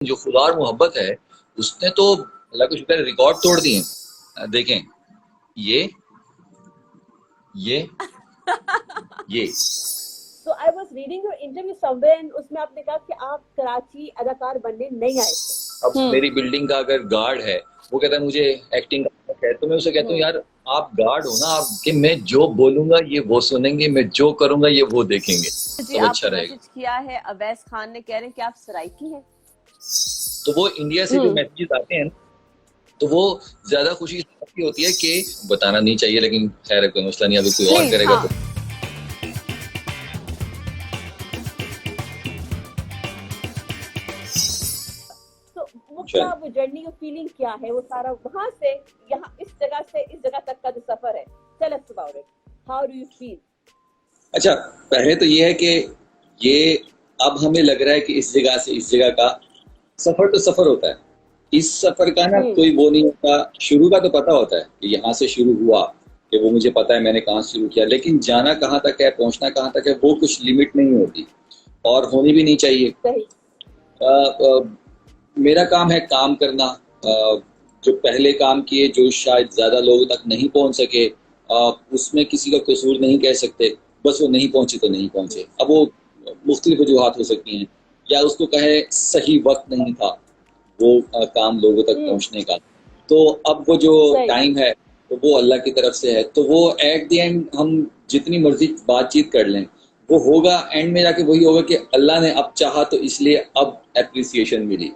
जो खुदा और मोहब्बत है उसने तो अल्लाह के शुक्र है रिकॉर्ड तोड़ दिए। देखें ये ये ये So I was reading your interview somewhere and उसमें आपने कहा कि आप कराची अदाकार बनने नहीं आए थे। अब मेरी बिल्डिंग का अगर गार्ड है वो कहता है मुझे एक्टिंग का शौक है, तो मैं उसे कहता हूँ यार आप गार्ड हो ना, आप कि मैं जो बोलूंगा ये वो सुनेंगे, मैं जो करूंगा ये वो देखेंगे, जी तो अच्छा आपको रहेगा। मैसेज किया है अवैस खान ने, कह रहे हैं कि आप सराइकी हैं। तो वो इंडिया से जो मैसेजेस आते हैं तो वो ज्यादा खुशी इस बात की होती है कि बताना नहीं चाहिए, लेकिन खैर कोई मसला नहीं, अगर कोई और करेगा तो वो क्या, वो जर्नी की फीलिंग क्या है, वो सारा वहां से यहाँ इस जगह तक का जो सफर है, tell us about it, how do you feel? अच्छा, पहले तो ये है कि ये अब हमें लग रहा है कि इस जगह से इस जगह का सफर तो सफर होता है, इस सफर का ना कोई वो नहीं होता। शुरू का तो पता होता है कि यहाँ से शुरू हुआ, कि वो मुझे पता है मैंने कहाँ शुरू किया, लेकिन जाना कहाँ तक है, पहुंचना कहाँ तक है, वो कुछ लिमिट नहीं होती और होनी भी नहीं चाहिए। मेरा काम है काम करना, जो पहले काम किए जो शायद ज्यादा लोगों तक नहीं पहुंच सके, उसमें किसी का कसूर नहीं कह सकते, बस वो नहीं पहुंचे तो नहीं पहुंचे। अब वो मुख्तलिफ वजूहात हो सकती हैं, या उसको कहे सही वक्त नहीं था वो काम लोगों तक पहुंचने का। तो अब वो जो टाइम है तो वो अल्लाह की तरफ से है, तो वो एट द एंड हम जितनी मर्जी बातचीत कर लें वो होगा, एंड में जाके वही होगा कि अल्लाह ने अब चाहा तो इसलिए अब एप्रिसिएशन मिली।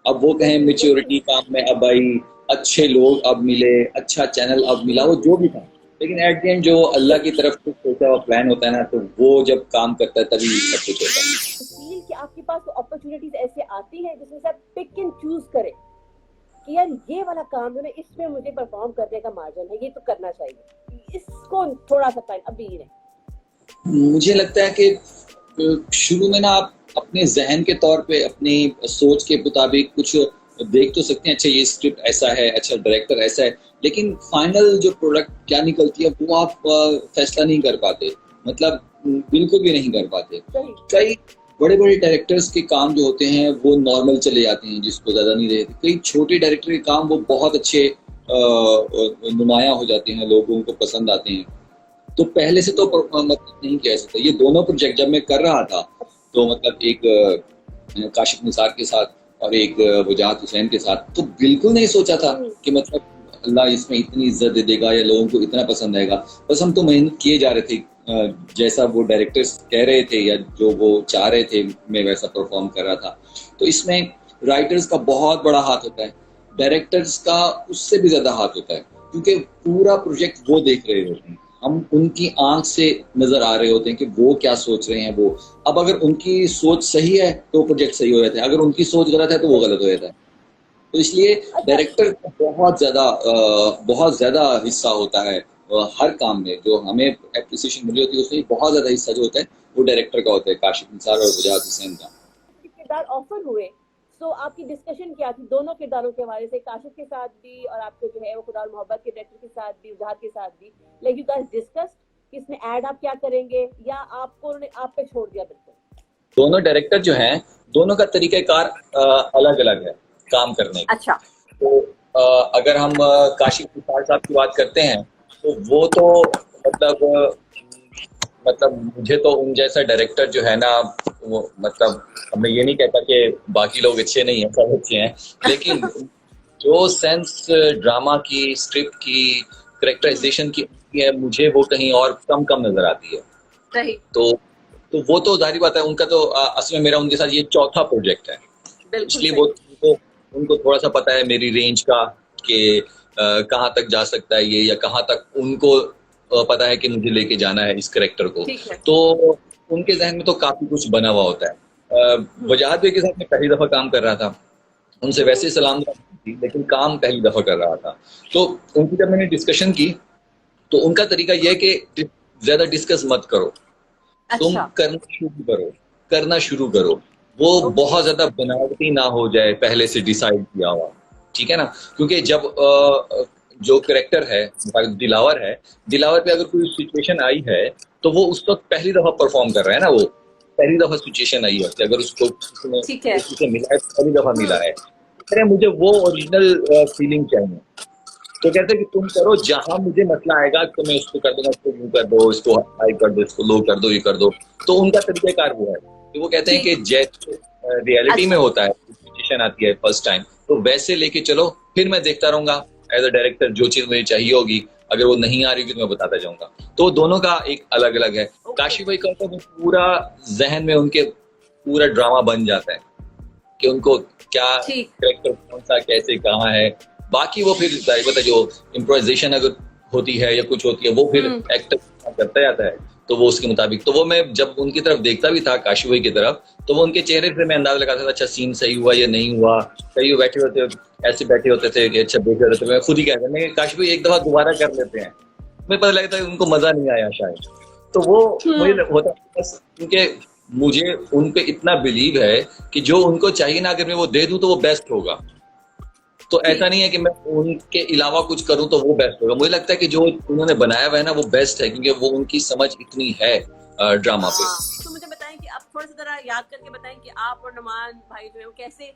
अब वो कहें मेच्योरिटी काम में अब आई, अच्छे लोग अब मिले, अच्छा चैनल अब मिला, वो जो भी था, लेकिन एट द एंड जो अल्लाह की तरफ से सोचा हुआ प्लान होता है ना, तो वो जब काम करता है तभी सब कुछ होता है। फील कि आपके पास तो अपॉर्चुनिटीज ऐसे आती हैं जिसमें से आप पिक एंड चूज करें कि यार ये वाला काम है ना, इसमें मुझे परफॉर्म करने का मार्जिन है, ये तो करना चाहिए, इसको थोड़ा सा टाइम अभी नहीं। मुझे लगता है कि शुरू में ना आप अपने जहन के तौर पे अपनी सोच के मुताबिक कुछ देख तो सकते हैं, अच्छा ये स्क्रिप्ट ऐसा है, अच्छा डायरेक्टर ऐसा है, लेकिन फाइनल जो प्रोडक्ट क्या निकलती है वो आप फैसला नहीं कर पाते, मतलब बिल्कुल भी नहीं कर पाते। कई बड़े बड़े डायरेक्टर्स के काम जो होते हैं वो नॉर्मल चले जाते हैं, जिसको ज्यादा नहीं रहते। कई छोटे डायरेक्टर के काम वो बहुत अच्छे नुमाया हो जाते हैं, लोगों को पसंद आते हैं। तो पहले से तो मतलब नहीं कह सकता। ये दोनों प्रोजेक्ट जब मैं कर रहा था तो मतलब एक काशिफ निसार के साथ और एक वजाहत हुसैन के साथ, तो बिल्कुल नहीं सोचा था कि मतलब अल्लाह इसमें इतनी इज्जत दे देगा या लोगों को इतना पसंद आएगा। बस हम तो मेहनत किए जा रहे थे, जैसा वो डायरेक्टर्स कह रहे थे या जो वो चाह रहे थे मैं वैसा परफॉर्म कर रहा था। तो इसमें राइटर्स का बहुत बड़ा हाथ होता है, डायरेक्टर्स का उससे भी ज्यादा हाथ होता है, क्योंकि पूरा प्रोजेक्ट वो देख रहे होते हैं, हम उनकी आंख से नजर आ रहे होते हैं कि वो क्या सोच रहे हैं। वो अब अगर उनकी सोच सही है तो प्रोजेक्ट सही हो जाता है, अगर उनकी सोच गलत है तो वो गलत हो जाता है। तो इसलिए डायरेक्टर का बहुत ज्यादा हिस्सा होता है हर काम में। जो हमें एप्रिसिएशन मिली होती है उसमें बहुत ज्यादा हिस्सा जो होता है वो डायरेक्टर का होता है, काशिफ निसार और वजाहत हुसैन का। किरदार ऑफर हुए तो आपकी डिस्कशन क्या थी दोनों किरदारों के हवाले से, काशिफ के साथ भी और आपके जो है वो खुदा और मोहब्बत के डायरेक्टर के साथ भी, वजाहत के साथ भी, लाइक यू गाइस डिस्कस्ड कि इसमें ऐड आप क्या करेंगे, या आपको उन्होंने आप पे छोड़ दिया बिल्कुल? दोनों डायरेक्टर जो हैं दोनों का तरीक़ाकार अलग अलग है काम करने का। अच्छा, तो अगर हम काशिफ निसार साहब की बात करते हैं तो वो तो मतलब मुझे तो उन जैसा डायरेक्टर जो है ना, वो मतलब मैं ये नहीं कहता कि बाकी लोग अच्छे नहीं हैं, सब अच्छे हैं, लेकिन जो सेंस ड्रामा की, स्क्रिप्ट की, कैरेक्टराइजेशन की है, मुझे वो कहीं और कम नजर आती है। सही। तो वो तो जाहिर बात है, उनका तो असल में मेरा उनके साथ ये चौथा प्रोजेक्ट है, इसलिए वो उनको थोड़ा सा पता है मेरी रेंज का कि कहाँ तक जा सकता है ये, या कहाँ तक उनको पता है कि मुझे लेके जाना है इस कैरेक्टर को। तो उनके जहन में तो काफी कुछ बना हुआ होता है। वजाहत के साथ मैं पहली दफा काम कर रहा था, उनसे वैसे सलाम थी लेकिन काम पहली दफा कर रहा था। तो उनकी जब मैंने डिस्कशन की तो उनका तरीका यह है कि ज्यादा डिस्कस मत करो, तुम करना शुरू करो, वो बहुत ज्यादा बनावटी ना हो जाए पहले से डिसाइड किया हुआ, ठीक है ना। क्योंकि जब जो करेक्टर है दिलावर पे अगर कोई सिचुएशन आई है तो वो उस वक्त पहली दफा परफॉर्म कर रहा है ना, वो पहली दफा सिचुएशन आई है कि अगर उसको ठीक है। किसी से मिला है तो पहली दफा मिला है, अरे मुझे वो ओरिजिनल फीलिंग चाहिए। तो कहते हैं कि तुम करो, जहां मुझे मसला आएगा तो मैं उसको कर दूंगा, इसको यूं कर दो, इसको हाई कर दो, इसको लो कर दो, ये कर दो। तो उनका तरीकेकार वो है कि वो कहते हैं कि ठीक। जैसे रियलिटी में अच्छा। होता है, सिचुएशन आती है फर्स्ट टाइम, तो वैसे लेके चलो, फिर मैं देखता रहूंगा एज अ डायरेक्टर, जो चीज मुझे चाहिए होगी, अगर वो नहीं आ रही होगी तो मैं बताता जाऊंगा। तो दोनों का एक अलग अलग है। ओके। काशी भाई का तो पूरा जहन में उनके पूरा ड्रामा बन जाता है कि उनको क्या ठीक। करेक्टर कौन सा कैसे कहाँ है। बाकी वो फिर जाहिर बात है, जो इम्प्रोवाइजेशन अगर होती है या कुछ होती है, वो फिर एक्टर करता जाता है, तो वो उसके मुताबिक। तो वो मैं जब उनकी तरफ देखता भी था, काशी भाई की तरफ, तो वो उनके चेहरे से मैं अंदाजा लगाता था, अच्छा सीन सही हुआ या नहीं हुआ। कई वो बैठे होते, ऐसे बैठे होते थे कि अच्छा देख रहे थे, मैं खुद ही कहता मैं, काशी भाई एक दफा दोबारा कर लेते हैं। मुझे पता लगता है उनको मजा नहीं आया शायद। तो वो मुझे होता है बस उनके, मुझे उन पे इतना बिलीव है कि जो उनको चाहिए ना, अगर मैं वो दे दूं तो वो बेस्ट होगा। तो ऐसा नहीं है कि मैं उनके अलावा कुछ करूं तो वो बेस्ट होगा। मुझे लगता है कि जो उन्होंने बनाया हुआ है ना, वो बेस्ट है, क्योंकि वो उनकी समझ इतनी है ड्रामा पे। तो मुझे बताएं कि आप थोड़ा सा जरा याद करके बताएं कि आप और नुमान भाई जो है वो कैसे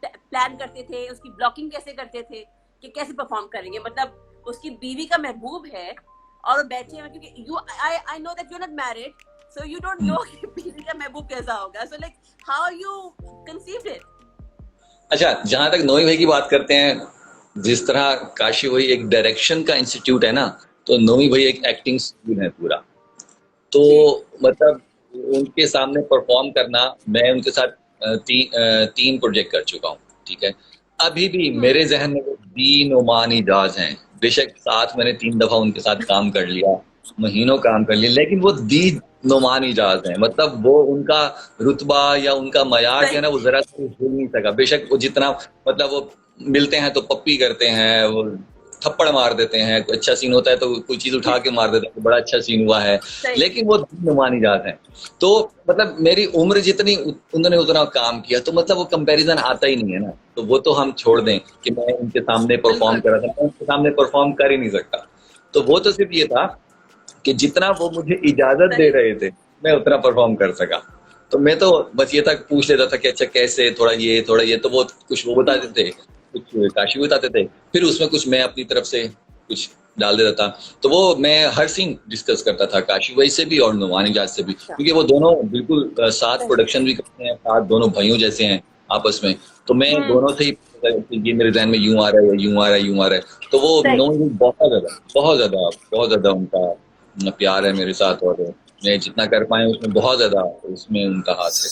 प्लान करते थे, उसकी ब्लॉकिंग कैसे करते थे कि कैसे परफॉर्म करेंगे। मतलब उसकी बीवी का महबूब है और वो बैठे हैं, क्योंकि you I know that you are not married, so you don't know कि बीवी का महबूब कैसा होगा। So like how you conceived it. अच्छा, जहां तक नोई भाई की बात करते हैं, जिस तरह काशी भाई एक डायरेक्शन का इंस्टीट्यूट है ना, तो नोई भाई एक एक्टिंग स्कूल है पूरा। तो ठीक। मतलब उनके सामने परफॉर्म करना, मैं उनके साथ तीन प्रोजेक्ट कर चुका हूँ, ठीक है। अभी भी मेरे जहन में वो दी नोमान इजाज हैं। बेशक साथ मैंने 3 दफा उनके साथ काम कर लिया, महीनों काम कर लिया, लेकिन वो दी नोमान इजाज हैं। मतलब वो उनका रुतबा या उनका मयार जो है ना, वो जरा सा भूल नहीं सका। बेशक वो जितना, मतलब वो मिलते हैं तो पप्पी करते हैं, वो थप्पड़ मार देते हैं, कोई अच्छा सीन होता है तो कोई चीज उठा के मार देते हैं, बड़ा अच्छा सीन हुआ है, लेकिन वो नुमानी जात है। तो मतलब मेरी उम्र जितनी, उन्होंने उतना काम किया, तो मतलब वो कंपैरिजन आता ही नहीं है ना। तो वो तो हम छोड़ दें कि मैं उनके सामने परफॉर्म कर रहा था, मैं उनके सामने परफॉर्म कर ही नहीं सकता। तो वो तो सिर्फ ये था कि जितना वो मुझे इजाजत दे रहे थे, मैं उतना परफॉर्म कर सका। तो मैं तो बस ये तक पूछ लेता था कि अच्छा कैसे, थोड़ा ये, तो वो कुछ वो बता देते, कुछ काशी बताते थे, फिर उसमें कुछ मैं अपनी तरफ से कुछ डाल देता था। तो वो मैं हर सीन डिस्कस करता था काशी भाई से भी और नुमान इजाज से भी, क्योंकि वो दोनों बिल्कुल साथ प्रोडक्शन भी करते हैं, साथ दोनों भाइयों जैसे हैं आपस में। तो मैं दोनों से ही, ये मेरे ध्यान में यूं आ रहा है, यूं आ रहा है, यूं आ रहा है। तो वो नो, बहुत ज्यादा उनका प्यार है मेरे साथ, और मैं जितना कर पाए उसमें बहुत ज्यादा उसमें उनका हाथ है।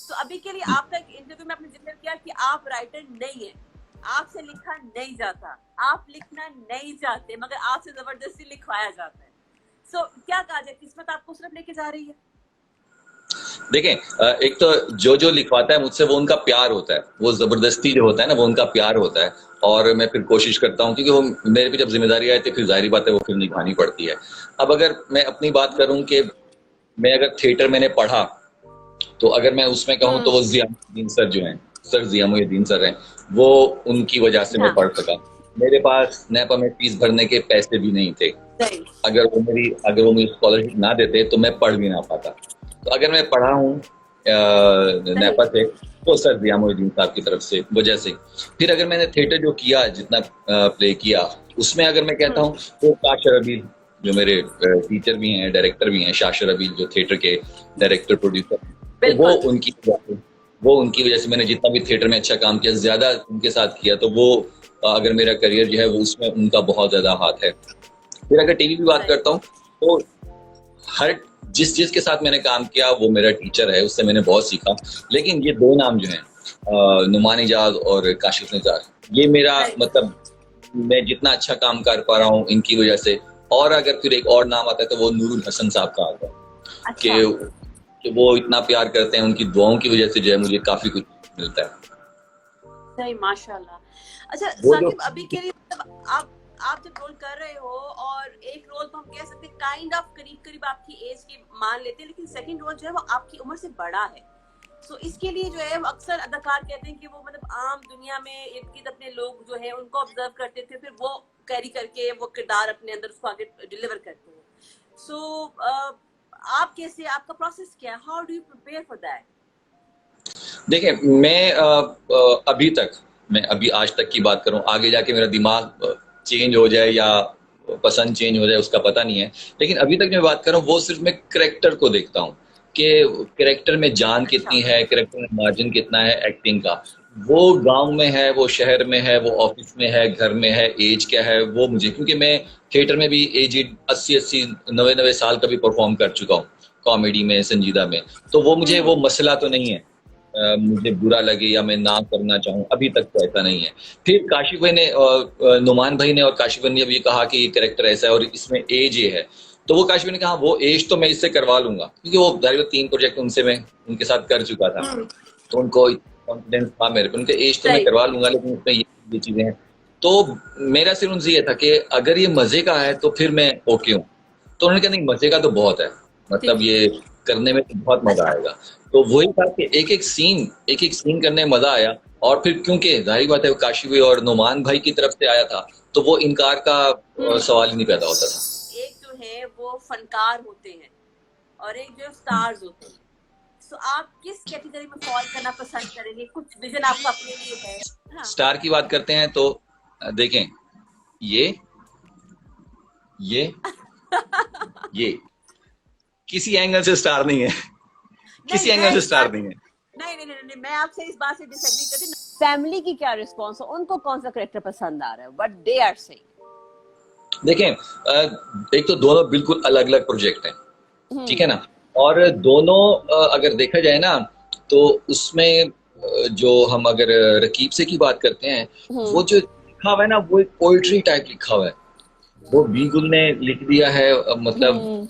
तो अभी के लिए आपका एक इंटरव्यू में आपने जिक्र किया कि आप राइटर नहीं है, आपसे लिखा नहीं जाता, आप लिखना नहीं चाहते, मगर आपसे जबरदस्ती लिखवाया जाता है। सो क्या कहा जाए, किस्मत आपको सिर्फ लेके जा रही है। देखें, एक तो जो लिखवाता है मुझसे, वो उनका प्यार होता है, वो जबरदस्ती जो होता है ना, वो उनका प्यार होता है। और मैं फिर कोशिश करता हूँ, क्योंकि वो मेरे पे जब जिम्मेदारी आए तो फिर जाहिर बात है वो फिर निभानी पड़ती है। अब अगर मैं अपनी बात करूँ कि मैं अगर थिएटर मैंने पढ़ा, तो अगर मैं उसमें कहूँ तो वो जियामुद्दीन सर जो हैं, सर जियामुद्दीन सर हैं, वो उनकी वजह से मैं पढ़ सका। मेरे पास नेपा में फीस भरने के पैसे भी नहीं थे। अगर वो मुझे स्कॉलरशिप ना देते तो मैं पढ़ भी ना पाता। तो अगर मैं पढ़ा हूँ नेपा से, तो सर जियामुद्दीन साहब की तरफ से वजह से। फिर अगर मैंने थिएटर जो किया, जितना प्ले किया, उसमें अगर मैं कहता हूँ तो शाशर अबील जो मेरे टीचर भी हैं, डायरेक्टर भी हैं, शाशर अबील जो थिएटर के डायरेक्टर प्रोड्यूसर, तो वो उनकी वजह से मैंने जितना भी थिएटर में अच्छा काम किया, ज्यादा उनके साथ किया। तो वो अगर मेरा करियर जो है वो उसमें उनका बहुत ज्यादा हाथ है। फिर अगर टीवी की बात करता हूँ, तो हर जिस के साथ मैंने काम किया वो मेरा टीचर है, उससे मैंने बहुत सीखा। लेकिन ये दो नाम जो हैं, नुमान इजाज और काशिफ निसार, ये मेरा मतलब मैं जितना अच्छा काम कर पा रहा हूँ इनकी वजह से। और अगर फिर एक और नाम आता है तो वो नूरुल हसन साहब का आता है। कि वो इतना प्यार करते हैं, उनकी दुआओं की वजह से जो है मुझे काफी कुछ मिलता है। सही, माशाल्लाह। अच्छा साकिब, अभी के लिए मतलब आप जब रोल कर रहे हो, और एक रोल तो हम कह सकते हैं काइंड ऑफ करीब आपकी एज की मान लेते हैं, लेकिन सेकंड रोल जो है वो आपकी उम्र से बड़ा है। सो इसके लिए जो है वो अक्सर अदाकार कहते हैं कि वो मतलब आम दुनिया में इर्द गिर्द अपने लोग जो है उनको ऑब्जर्व करते थे, फिर वो कैरी करके वो किरदार अपने अंदर उसको आगे डिलीवर करते हैं। सो आप कैसे, आपका प्रोसेस क्या है, how do you prepare for that? देखिए, मैं अभी आज तक की बात करूं, आगे जाके मेरा दिमाग चेंज हो जाए या पसंद चेंज हो जाए उसका पता नहीं है, लेकिन अभी तक मैं बात कर रहा हूँ वो सिर्फ मैं करेक्टर को देखता हूँ कि करेक्टर में जान कितनी है, करेक्टर में मार्जिन कितना है एक्टिंग का। वो गांव में है, वो शहर में है, वो ऑफिस में है, घर में है, एज क्या है वो मुझे, क्योंकि मैं थिएटर में भी एज 80 90 साल का भी परफॉर्म कर चुका हूँ, कॉमेडी में, संजीदा में। तो वो मुझे वो मसला तो नहीं है मुझे बुरा लगे या मैं ना करना चाहूँ, अभी तक तो ऐसा नहीं है। फिर काशिफ भाई ने नुमान भाई ने और काशिफ भाई ने भी कहा कि ये कैरेक्टर ऐसा है और इसमें एज ये है, तो वो काशिफ भाई ने कहा वो एज तो मैं इससे करवा लूंगा, क्योंकि वो 3 प्रोजेक्ट उनसे मैं उनके साथ कर चुका था, तो उनको कॉन्फिडेंस था मेरे पे, उनके एज तो मैं करवा लूंगा, लेकिन उसमें ये चीजें हैं। तो मेरा सिर्फ उनसे ये था कि अगर ये मजे का है तो फिर मैं ओके हूँ। तो उन्होंने कहा नहीं, मजे का तो बहुत है, मतलब ये करने में तो बहुत मजा आएगा। तो वही था कि एक एक सीन करने में मजा आया, और फिर क्योंकि जाहिर बात है काशिफ भाई और नुमान भाई की तरफ से आया था, तो वो इनकार का सवाल ही नहीं पैदा होता था। एक जो है वो फनकार होते हैं और एक जो स्टार्स होते हैं, तो आप किस कैटेगरी में फॉल करना पसंद करेंगे? कुछ विजन आपका अपने लिए है? हाँ। स्टार की बात करते हैं तो देखें, ये किसी एंगल से स्टार नहीं है, किसी एंगल से स्टार नहीं है। नहीं, मैं आपसे इस बात से डिसएग्री करती हूँ। फैमिली की क्या रिस्पॉन्स है, उनको कौन सा कैरेक्टर पसंद आ रहा है, व्हाट दे आर सेइंग? देखें, एक तो दोनों बिल्कुल अलग अलग प्रोजेक्ट हैं, ठीक है ना, और दोनों अगर देखा जाए ना तो उसमें जो हम अगर रकीब से की बात करते हैं, वो जो लिखा हुआ है ना वो एक पोइट्री टाइप लिखा हुआ है, वो बीगुल ने लिख दिया है, मतलब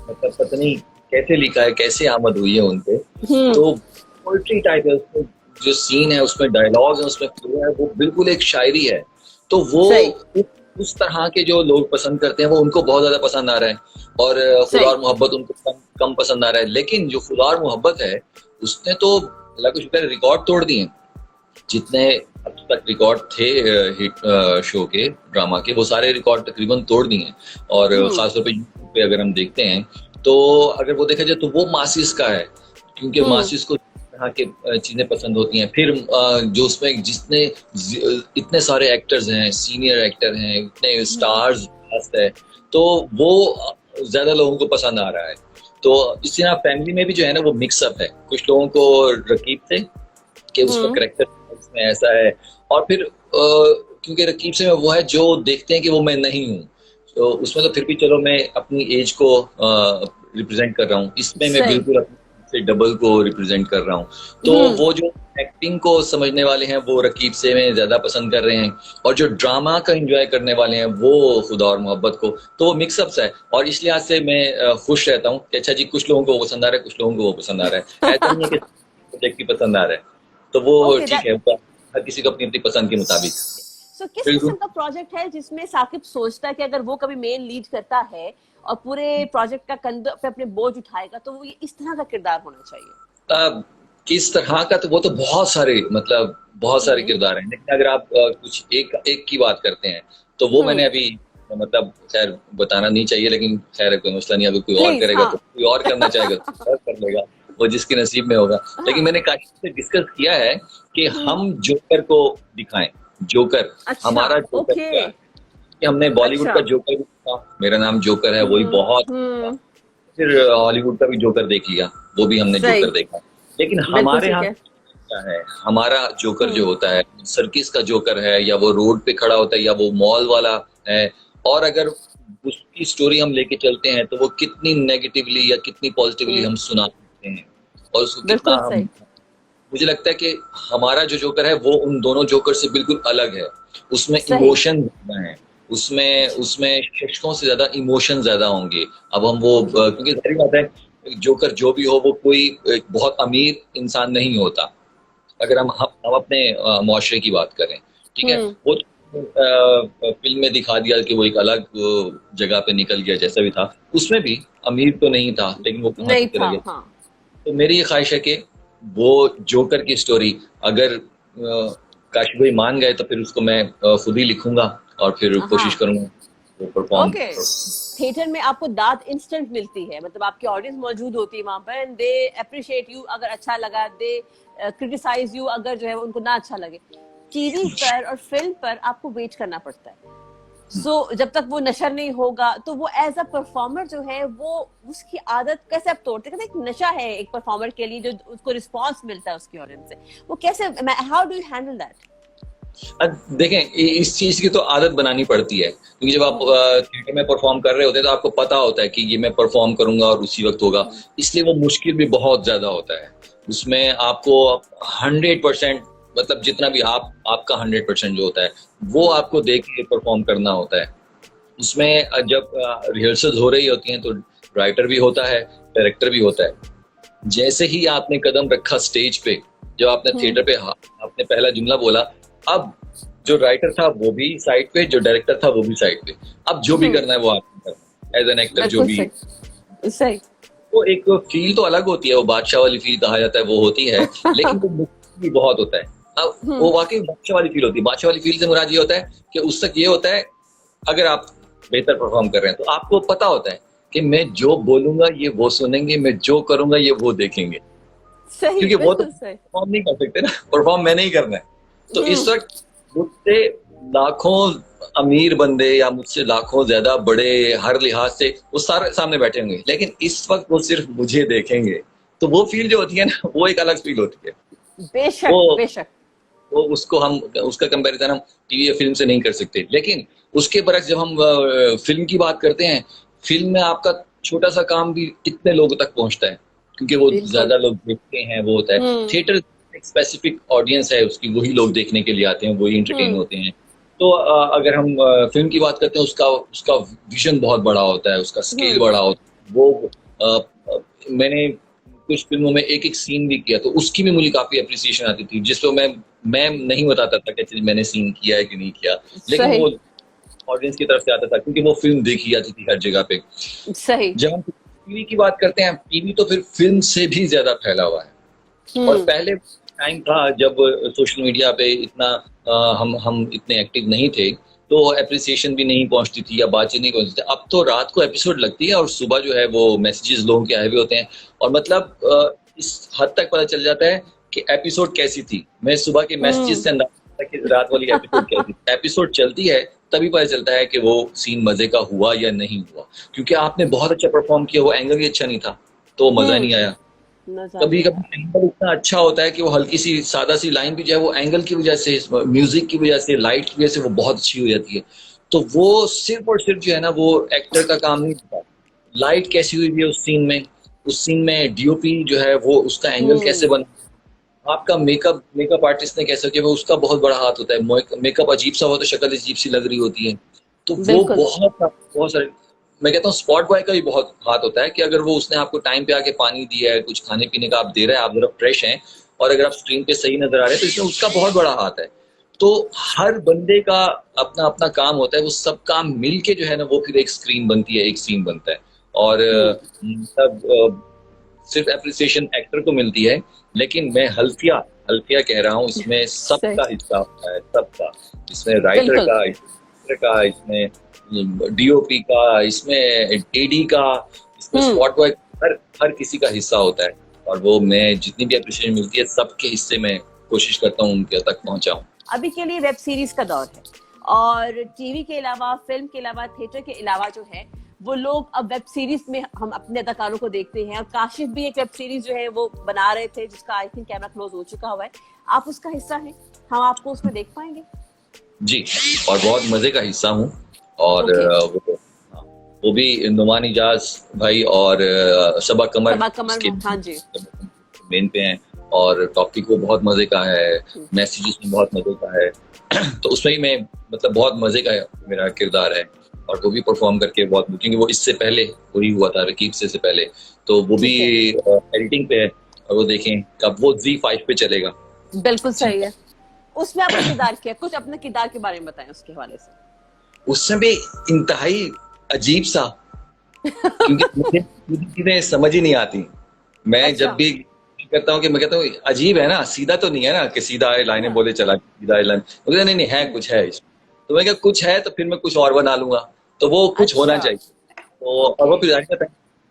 पता नहीं कैसे लिखा है, कैसे आमद हुई है उनपे, तो पोइट्री टाइप है। उसमें जो सीन है, उसमें डायलॉग है, उसमें फ्लो है, वो बिल्कुल एक शायरी है। तो वो उस तरह के जो लोग पसंद करते हैं वो उनको बहुत ज्यादा पसंद आ रहा है, और खुदा और मोहब्बत उनको कम पसंद आ रहा है। लेकिन जो खुदा और मोहब्बत है उसने तो अल्लाह का शुक्र है रिकॉर्ड तोड़ दिए, जितने अब तक रिकॉर्ड थे हिट शो के, ड्रामा के, वो सारे रिकॉर्ड तकरीबन तोड़ दिए। और खासतौर पे यूट्यूब पे अगर हम देखते हैं तो अगर वो देखा जाए तो वो मासिस का है, क्योंकि मासिस को तरह के चीजें पसंद होती हैं। फिर जो उसमें जितने इतने सारे एक्टर्स हैं, सीनियर एक्टर हैं, इतने स्टार्स है, तो वो ज्यादा लोगों को पसंद आ रहा है। तो इस तरह फैमिली में भी जो है ना वो मिक्सअप है, कुछ लोगों को रकीब से कि उसका करेक्टर इसमें ऐसा है, और फिर क्योंकि रकीब से वो है जो देखते हैं कि वो मैं नहीं हूँ, तो उसमें तो फिर भी चलो मैं अपनी एज को रिप्रेजेंट कर रहा हूँ, इसमें मैं बिल्कुल अपने से डबल को रिप्रेजेंट कर रहा हूँ। तो वो जो एक्टिंग को समझने वाले हैं वो रकीब से में ज्यादा पसंद कर रहे हैं, और जो ड्रामा का एंजॉय करने वाले हैं वो खुदा और मोहब्बत को। तो वो मिक्सअप्स है, और इस लिहाज से मैं खुश रहता हूँ कि अच्छा जी, कुछ लोगों को वो पसंद आ रहा है, कुछ लोगों को वो पसंद आ रहा है, ऐसा नहीं है कि प्रोजेक्ट की पसंद आ रहा है, तो वो ठीक है, हर किसी को अपनी अपनी पसंद के मुताबिक। So, किस किस्म का प्रोजेक्ट है जिसमें साकिब सोचता है कि अगर वो कभी मेन लीड करता है और पूरे प्रोजेक्ट का कंधे पे अपने बोझ उठाएगा तो वो ये इस तरह का किरदार होना चाहिए? किस तरह का, तो वो तो बहुत सारे किरदार हैं, लेकिन अगर आप कुछ एक की बात करते हैं तो वो मैंने अभी मतलब खैर बताना नहीं चाहिए, लेकिन खैर कोई मसला नहीं, अगर कोई और करेगा तो कोई और करना चाहेगा तो कर लेगा, वो जिसके नसीब में होगा। लेकिन मैंने काशिफ से डिस्कस किया है कि हम जोकर को दिखाएं, जोकर हमारा जोकर क्या है, कि हमने बॉलीवुड का जोकर भी देखा, मेरा नाम जोकर है, वही बहुत, फिर हॉलीवुड का भी जोकर देख लिया, वो भी हमने जोकर देखा, लेकिन हमारे यहाँ क्या है, हमारा जोकर जो होता है सर्किस का जोकर है, या वो रोड पे खड़ा होता है, या वो मॉल वाला है, और अगर उसकी स्टोरी हम लेके चलते हैं तो वो कितनी नेगेटिवली या कितनी पॉजिटिवली हम सुना सकते हैं, और उसको कितना हम, मुझे लगता है कि हमारा जो जोकर है वो उन दोनों जोकर से बिल्कुल अलग है। उसमें इमोशन ज्यादा है, उसमें शख्सों से ज्यादा इमोशन ज्यादा होंगे। अब हम वो, क्योंकि सारी बात है जोकर जो भी हो वो कोई बहुत अमीर इंसान नहीं होता, अगर हम अपने मुआशरे की बात करें, ठीक है, वो फिल्म में दिखा दिया कि वो एक अलग जगह पे निकल गया, जैसा भी था उसमें भी अमीर तो नहीं था, लेकिन वो कहाँ चला गया। तो मेरी ये ख्वाहिश है कि वो जोकर की स्टोरी अगर काशिफ भाई मान गए तो फिर उसको मैं खुद ही लिखूंगा, और फिर कोशिश करूंगा परफॉर्म। ओके, थिएटर में आपको दाद इंस्टेंट मिलती है, मतलब आपकी ऑडियंस मौजूद होती है वहां पर एंड दे अप्रिशिएट यू अगर अच्छा लगा, दे क्रिटिसाइज यू अगर जो है उनको ना अच्छा लगे। टीवी पर और फिल्म पर आपको वेट करना पड़ता है, जब तक वो नशर नहीं होगा तो वो एज अ परफॉर्मर जो है वो उसकी आदत कैसे आप तोड़ते हैं? एक नशा है एक परफॉर्मर के लिए जो उसको रिस्पॉन्स मिलता है उसकी ऑडियंस से, वो कैसे, how do you handle that? देखें, इस चीज की तो आदत बनानी पड़ती है, क्योंकि जब आप थिएटर में परफॉर्म कर रहे होते हैं तो आपको पता होता है कि ये मैं परफॉर्म करूंगा और उसी वक्त होगा, इसलिए वो मुश्किल भी बहुत ज्यादा होता है। उसमें आपको 100%, मतलब जितना भी आपका 100% जो होता है वो आपको देख के परफॉर्म करना होता है। उसमें जब रिहर्सल हो रही होती हैं तो राइटर भी होता है, डायरेक्टर भी होता है। जैसे ही आपने कदम रखा स्टेज पे, जब आपने थिएटर पे आपने पहला जुमला बोला, अब जो राइटर था वो भी साइड पे, जो डायरेक्टर था वो भी साइड पे। अब जो भी करना है वो आपने करना है एज एन एक्टर, जो भी सही। तो एक फील तो अलग होती है, वो बादशाह वाली फील कहा जाता है, वो होती है, लेकिन वो मुश्किल भी बहुत होता है। अब वो वाकई बादशाह वाली फील होती है। बादशाह वाली फील से मुराद ये होता है कि उस तक ये होता है, अगर आप बेहतर परफॉर्म कर रहे हैं तो आपको पता होता है कि मैं जो बोलूंगा ये वो सुनेंगे, मैं जो करूंगा ये वो देखेंगे। सही, क्योंकि वो तो परफॉर्म नहीं कर सकते ना, परफॉर्म मैंने ही करना है। तो इस वक्त मुझसे लाखों अमीर बंदे या मुझसे लाखों ज्यादा बड़े हर लिहाज से वो सारे सामने बैठे होंगे, लेकिन इस वक्त वो सिर्फ मुझे देखेंगे, तो वो फील जो होती है ना, वो एक अलग फील होती है। बेशक बेशक। वो उसका कंपैरिजन हम टीवी या फिल्म से नहीं कर सकते। लेकिन उसके बरक्स जब हम फिल्म की बात करते हैं, फिल्म में आपका छोटा सा काम भी कितने लोगों तक पहुंचता है, क्योंकि वो ज्यादा लोग देखते हैं, वो होता है। थिएटर एक स्पेसिफिक ऑडियंस है उसकी, वही लोग देखने के लिए आते हैं, वही एंटरटेन होते हैं। तो अगर हम फिल्म की बात करते हैं, उसका विजन बहुत बड़ा होता है, उसका स्केल बड़ा होता है। वो मैंने कुछ फिल्मों में एक एक सीन भी किया, तो उसकी भी मुझे काफी अप्रिसिएशन आती थी, जिसको मैं नहीं बताता था कि मैंने सीन किया है कि नहीं किया, लेकिन वो ऑडियंस की तरफ से आता था, क्योंकि वो फिल्म देखी जाती थी हर जगह पे। सही। जब हम टीवी की बात करते हैं, टीवी तो फिर फिल्म से भी ज्यादा फैला हुआ है। और पहले टाइम था जब सोशल मीडिया पे इतना हम इतने एक्टिव नहीं थे, तो एप्रिसिएशन भी नहीं पहुंचती थी या बातचीत नहीं पहुंचती थी। अब तो रात को एपिसोड लगती है और सुबह जो है वो मैसेजेस लोगों के आए हुए होते हैं, और मतलब इस हद तक पता चल जाता है कि एपिसोड कैसी थी। मैं सुबह के मैसेजेस से अंदाजा कि रात वाली एपिसोड कैसी थी। एपिसोड चलती है तभी पता चलता है कि वो सीन मजे का हुआ या नहीं हुआ, क्योंकि आपने बहुत अच्छा परफॉर्म किया, वो एंगल ही अच्छा नहीं था तो मजा नहीं आया। कभी कभी एंगल इतना अच्छा होता है कि वो हल्की सी सादा सी लाइन भी जो है वो एंगल की वजह से, म्यूजिक की वजह से, लाइट की वजह से वो बहुत अच्छी हो जाती है। तो वो सिर्फ और सिर्फ जो है ना, वो एक्टर का काम नहीं होता। लाइट कैसी हुई है उस सीन में डीओपी जो है वो उसका एंगल कैसे बना, आपका मेकअप आर्टिस्ट ने कैसे किया, वो उसका बहुत बड़ा हाथ होता है। मेकअप अजीब सा हो तो शक्ल अजीब सी लग रही होती है, तो वो बहुत सारे, मैं कहता हूँ स्पॉट बॉय का भी बहुत हाथ होता है कि अगर वो उसने आपको टाइम पे आके पानी दिया है, कुछ खाने पीने का आप दे रहे हैं, आप जरा फ्रेश हैं और अगर आप स्क्रीन पे सही नजर आ रहे हैं, तो इसमें उसका बहुत बड़ा हाथ है। तो हर बंदे का अपना अपना काम होता है, वो सब काम मिल के जो है ना वो फिर एक स्क्रीन बनती है, एक सीन बनता है। और मतलब सिर्फ एप्रिसिएशन एक्टर को मिलती है, लेकिन मैं हल्फिया कह रहा हूँ, इसमें सबका हिस्सा होता है, सबका। इसमें राइटर का, इसमें डीओपी का, इसमें एडी का, इसमें स्पॉट बॉय, हर किसी का हिस्सा होता है। और वो मैं जितनी भी एप्रिसिएशन मिलती है सबके हिस्से में कोशिश करता हूँ उनके तक पहुंचाऊं। अभी के लिए वेब सीरीज का दौर है और टीवी के अलावा, फिल्म के अलावा, थिएटर के अलावा जो है वो लोग अब वेब सीरीज में हम अपने अदाकारों को देखते हैं। और काशिफ भी एक वेब सीरीज जो है वो बना रहे थे, जिसका आई थिंक कैमरा क्लोज हो चुका हुआ है। आप उसका हिस्सा हैं, हम आपको उसमें देख पाएंगे? जी, और बहुत मजे का हिस्सा हूँ। और वो भी नुमान इजाज भाई और सबा कमर हाँ जी मेन पे हैं, और टॉपिक वो बहुत मजे का है, मैसेजेस में बहुत मजे का है। तो उसमें ही मैं मतलब बहुत मजे का मेरा किरदार है, और वो भी परफॉर्म करके बहुत, क्योंकि वो इससे पहले वही हुआ था रकीब से पहले, तो वो भी एडिटिंग पे है, और वो देखें कब वो Z5 पे चलेगा। बिल्कुल सही है। उसमें आपने किरदार किया, कुछ अपने किरदार के बारे में बताएं उसके हवाले से। उसमें भी इंतहाई अजीब सा, क्योंकि मुझे समझ ही नहीं आती। मैं जब भी करता हूँ कि मैं कहता हूँ अजीब है ना, सीधा तो नहीं है ना कि सीधा लाइनें बोले चला, सीधा लाइन, नहीं है कुछ है इसमें। तो मैं क्या कुछ है तो फिर मैं कुछ और बना लूंगा, तो वो कुछ होना अच्छा। चाहिए। तो और वो फिर जाहिर है,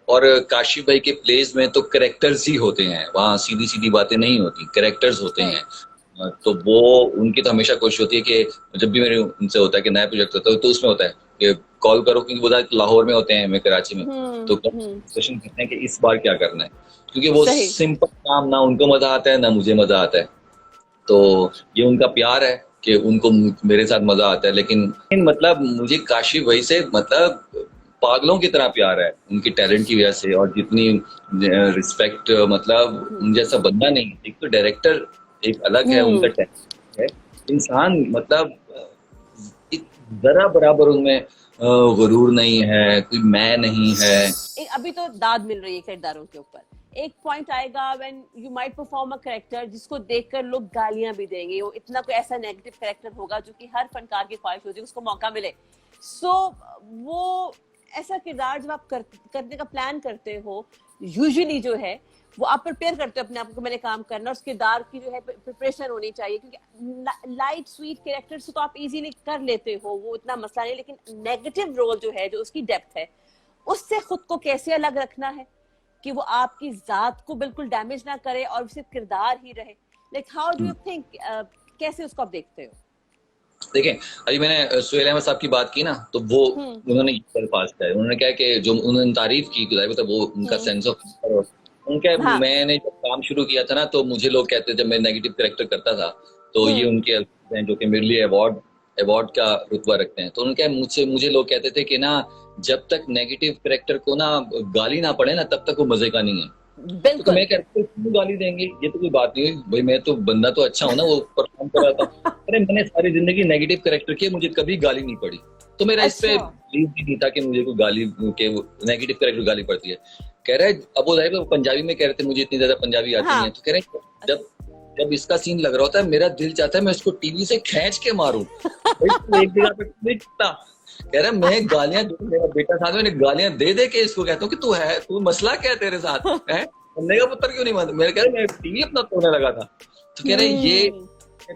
और काशिफ भाई के प्लेज में तो करेक्टर्स ही होते हैं, वहाँ सीधी सीधी बातें नहीं होती, करेक्टर्स होते सही। हैं। तो वो उनकी तो हमेशा कोशिश होती है कि जब भी मेरे उनसे होता है कि नया प्रोजेक्ट होता है तो उसमें होता है कि कॉल करो, क्योंकि वो लाहौर में होते हैं, मैं कराची में, तो हम्म। डिस्कशन करते हैं कि इस बार क्या करना है, क्योंकि वो सही। सिंपल काम ना उनको मजा आता है ना मुझे मजा आता है। तो ये उनका प्यार है कि उनको मेरे साथ मजा आता है, लेकिन मतलब मुझे काशिफ भाई से मतलब पागलों की तरह प्यार है उनकी टैलेंट की वजह से, और जितनी रिस्पेक्ट, मतलब उन जैसा बंदा नहीं। एक तो डायरेक्टर एक अलग है, उनका हम्म। टैलेंट है, इंसान मतलब जरा बराबर उनमें गुरूर नहीं है, कोई मैं नहीं है। अभी तो दाद मिल रही है किरदारों के ऊपर। एक पॉइंट आएगा when you might perform a character जिसको देखकर लोग गालियां भी देंगे, वो इतना कोई ऐसा नेगेटिव कैरेक्टर होगा जो कि हर फनकार की ख्वाहिश होती है उसको मौका मिले। सो वो ऐसा किरदार जब आप करने का प्लान करते हो, यूजुअली जो है वो आप प्रिपेयर करते हो अपने आप को, मैंने काम करना, उस किरदार की जो है प्रिपरेशन होनी चाहिए, क्योंकि लाइट स्वीट कैरेक्टर्स तो आप इजीली कर लेते हो, वो इतना मसला नहीं, लेकिन नेगेटिव रोल जो है, जो उसकी डेप्थ है, उससे खुद को कैसे अलग रखना है कि वो आपकी जात को बिल्कुल डैमेज ना करे और सिर्फ किरदार ही रहे। Like how do you think, कैसे उसको आप देखते हो? देखें, अभी मैंने सुहेल अहमद साहब की बात की ना, तो वो उन्होंने ये पास किया है। उन्होंने क्या कि जो उन्होंने तारीफ की, तो वो उनका सेंस ऑफ उनका, हाँ। मैंने जब काम शुरू किया था ना, तो मुझे लोग कहते, जब मैं नेगेटिव कैरेक्टर करता था, तो ये उनके हैं जो कि मेरे लिए अवार्ड का रुतबा रखते हैं। तो उनके मुझे लोग कहते थे कि ना, जब तक नेगेटिव कैरेक्टर को ना गाली ना पड़े ना, तब तक वो मजे का नहीं है। तो मैं कहता हूँ क्यों गाली देंगे, ये तो कोई बात नहीं हुई भाई, मैं तो बंदा तो अच्छा हूँ ना, वो परफॉर्म कर रहा था। अरे मैंने सारी जिंदगी नेगेटिव कैरेक्टर किए, मुझे कभी गाली नहीं पड़ी, तो मेरा इस पे बिलीव भी नहीं था कि मुझे कोई गाली के नेगेटिव कैरेक्टर गाली पड़ती है। कह रहा है, अब वो जाहिर पंजाबी में कह रहे थे, मुझे इतनी ज्यादा पंजाबी आती नहीं है, तो कह रहे हैं जब इसका सीन लग रहा होता है, मेरा दिल चाहता है मैं इसको टीवी से खींच के मारूं, एक जगह पे नहीं टिकता। कह रहा मैं गालियां दूं, मेरा बेटा साथ में, गालियां दे दे के इसको कहता हूँ कि तू मसला क्या है तेरे साथ है, बंदे का पुत्र क्यों नहीं मानता। मेरे कह रहे मैं टीवी अपना तोड़ने लगा था। तो कह रहे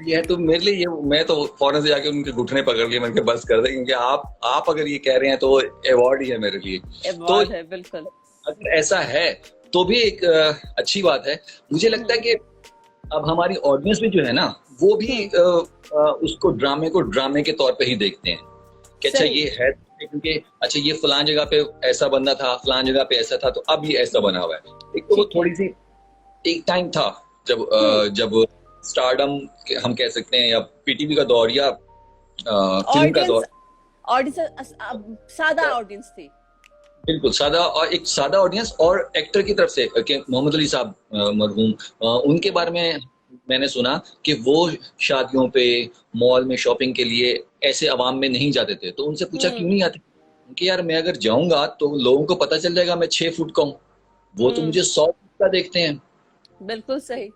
ये तो मेरे लिए, ये मैं तो फौरन से जाके उनके घुटने पकड़ के मैंने बस कर दे, क्योंकि आप अगर ये कह रहे हैं तो वो अवार्ड ही है मेरे लिए। तो है, बिल्कुल। अगर ऐसा है तो भी एक अच्छी बात है। मुझे लगता है कि अब हमारी ऑडियंस में जो है ना, वो भी उसको ड्रामे के तौर पे ही देखते हैं कि अच्छा ये है, क्योंकि अच्छा ये फलान जगह पे ऐसा बंदा था, फलान जगह पे ऐसा था, तो अब ये ऐसा बना हुआ है। एक तो वो थोड़ी सी एक टाइम था जब स्टारडम हम कह सकते हैं, या पीटीवी का दौर, या फिल्म का दौर, सादा ऑडियंस थी, बिल्कुल सादा, और एक सादा ऑडियंस, और एक्टर की तरफ से मोहम्मद अली साहब मरहूम, उनके बारे में मैंने सुना कि वो शादियों पे, मॉल में शॉपिंग के लिए ऐसे अवाम में नहीं जाते थे। तो उनसे पूछा क्यों नहीं आते, उनके यार मैं अगर जाऊंगा तो लोगों को पता चल जाएगा मैं 6 फुट का हूँ, वो तो मुझे 100 फुट का देखते हैं। बिल्कुल सही।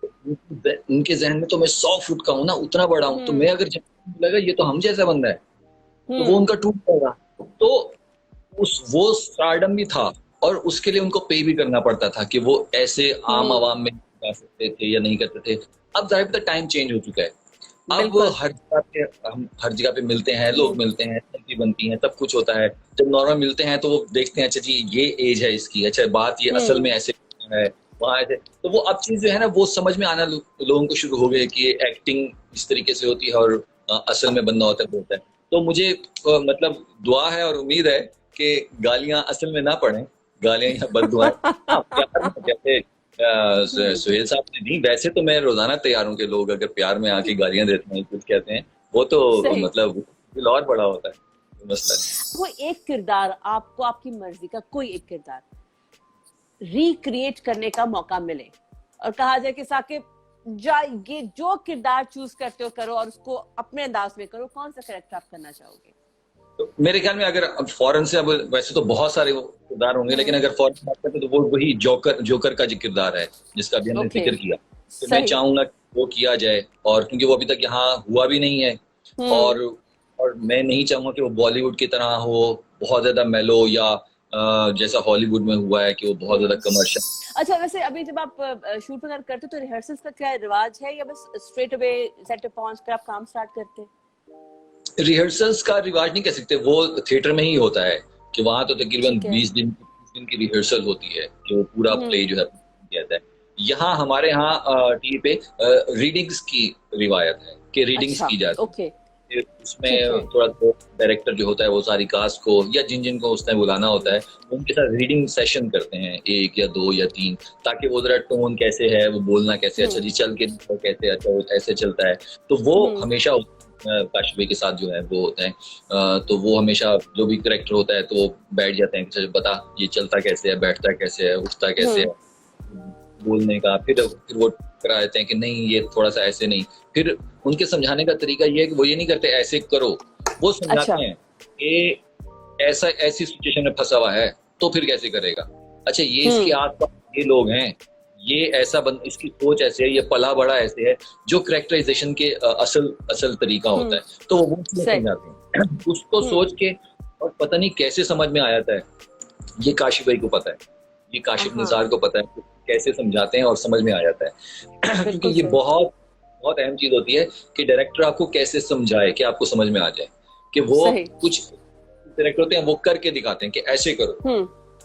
उनके जहन में तो मैं 100 फुट का हूँ ना, उतना बड़ा हूँ, तो मैं अगर लगा ये तो हम जैसा बंदा है, तो वो उनका टूट जाएगा। तो वो स्टारडम भी था, और उसके लिए उनको पे भी करना पड़ता था कि वो ऐसे आम आवाम में जा सकते थे या नहीं करते थे। अब जाहिर टाइम चेंज हो चुका है, अब हम हर जगह पे मिलते हैं, लोग मिलते हैं, सेल्फी बनती हैं, सब कुछ होता है। जब नॉर्मल मिलते हैं तो वो देखते हैं, अच्छा जी ये एज है इसकी, अच्छा बात ये असल में ऐसे है, वहाँ ऐसे। तो वो अब चीज जो है ना, वो समझ में आना लोगों को शुरू हो गई कि ये एक्टिंग इस तरीके से होती है, और असल में बनना होता है। तो मुझे मतलब दुआ है और उम्मीद है कि गालियां असल में ना पड़े, गालियां या बददुआएं प्यार में, जैसे सुहेल साहब ने दी, वैसे तो मैं रोजाना तैयार हूँ कि लोग अगर प्यार में आके गालियां देते हैं, कुछ कहते हैं, वो तो मतलब दिल और बड़ा होता है मसला। वो एक किरदार आपको, आपकी मर्जी का कोई एक किरदार रिक्रिएट करने का मौका मिले और कहा जाए कि साकिब ये जो किरदार चूज करते हो करो और उसको अपने अंदाज में करो, कौन सा कैरेक्टर आप करना चाहोगे? तो मेरे ख्याल में अगर फॉरेन से, अब वैसे तो बहुत सारे किरदार होंगे, लेकिन अगर फॉरेन बात करते तो वो वही जोकर का जो किरदार है जिसका अभी हमने जिक्र किया, तो मैं चाहूंगा वो किया जाए, और क्योंकि वो अभी तक यहाँ हुआ भी नहीं है, और मैं नहीं चाहूंगा कि वो बॉलीवुड की तरह हो, बहुत ज्यादा मेलो, या जैसा हॉलीवुड में हुआ है कि वो बहुत ज्यादा कमर्शियल। अच्छा, वैसे अभी जब आप शूट वगैरह करते हो तो रिहर्सल्स का क्या रिवाज है, या बस स्ट्रेट अवे सेट पे पहुंच कर आप काम स्टार्ट करते हैं? रिहर्सल्स का रिवाज नहीं कह सकते, वो थिएटर में ही होता है कि वहां तो तकरीबन ठीक है। 20 दिन की रिहर्सल होती है कि वो पूरा प्ले जो है किया जाता है। यहाँ हमारे यहाँ टीवी पे रीडिंग्स की रिवायत है कि रीडिंग्स अच्छा, की जाती है। ओके, फिर ठीक उसमें है। थोड़ा डायरेक्टर जो होता है वो सारी कास्ट को या जिन जिन को उसने बुलाना होता है उनके साथ रीडिंग सेशन करते हैं, 1 या 2 या 3, ताकि वो जरा टोन कैसे है, वो बोलना कैसे, अच्छा जी चल के कैसे, अच्छा वो ऐसे चलता है। तो वो हमेशा काशी भाई के साथ जो है वो होता है। तो वो हमेशा जो भी करेक्टर होता है तो वो बैठ जाते हैं कि बता ये चलता कैसे है, बैठता कैसे है, उठता कैसे है, बोलने का। फिर वो करा देते हैं कि नहीं ये थोड़ा सा ऐसे नहीं। फिर उनके समझाने का तरीका ये है कि वो ये नहीं करते ऐसे करो, वो समझाते हैं कि ऐसा ऐसी सिचुएशन में फंसा हुआ है तो फिर कैसे करेगा, अच्छा ये इसके आसपास ये लोग हैं, ये ऐसा इसकी सोच ऐसे है, ये पला बड़ा ऐसे है, जो कैरेक्टराइजेशन के असल तरीका होता है। तो वो समझाते हैं उसको सोच के, और पता नहीं कैसे समझ में आ जाता है। ये काशिफ भाई को पता है, ये काशिफ निसार को पता है कैसे समझाते हैं और समझ में आ जाता है। क्योंकि ये बहुत बहुत अहम चीज होती है कि डायरेक्टर आपको कैसे समझाए कि आपको समझ में आ जाए। कि वो कुछ डायरेक्टर होते हैं वो करके दिखाते हैं कि ऐसे करो,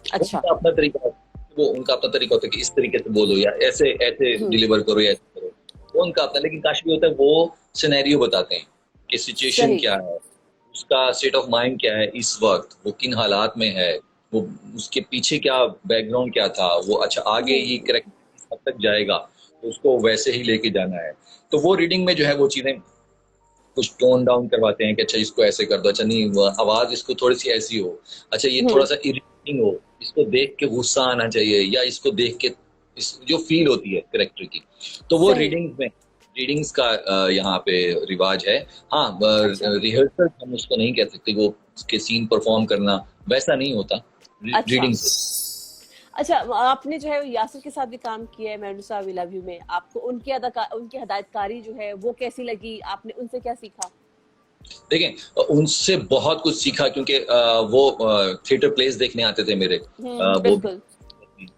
अच्छा अपना तरीका, वो उनका अपना तरीका होता है कि इस तरीके से बोलो या ऐसे ऐसे डिलीवर करो या ऐसे करो, वो उनका अपना। लेकिन काशिफ होता है वो सिनेरियो बताते हैं कि सिचुएशन क्या है, उसका स्टेट ऑफ माइंड क्या है इस वक्त, वो किन हालात में है, वो उसके पीछे क्या बैकग्राउंड क्या था, वो अच्छा आगे ये करेक्ट तक जाएगा तो उसको वैसे ही लेके जाना है। तो वो रीडिंग में जो है वो चीजें कुछ टोन डाउन करवाते हैं कि अच्छा इसको ऐसे कर दो, अच्छा नहीं आवाज इसको थोड़ी सी ऐसी हो, अच्छा ये थोड़ा सा इरिटेटिंग हो, इसको देख के गुस्सा आना चाहिए, या इसको देख के जो फील होती है कैरेक्टर की, तो वो रीडिंग्स का यहाँ पे रिवाज है। हाँ, रिहर्सल हम उसको नहीं कह सकते, वो उसके सीन परफॉर्म करना वैसा नहीं होता, रीडिंग्स। अच्छा, आपने जो है यासिर के साथ भी काम किया है मैं वी लव यू में, आपको उनकी हदायतकारी जो है वो कैसी लगी, आपने उनसे क्या सीखा? देखें, उनसे बहुत कुछ सीखा क्योंकि वो थिएटर प्लेस देखने आते थे मेरे, वो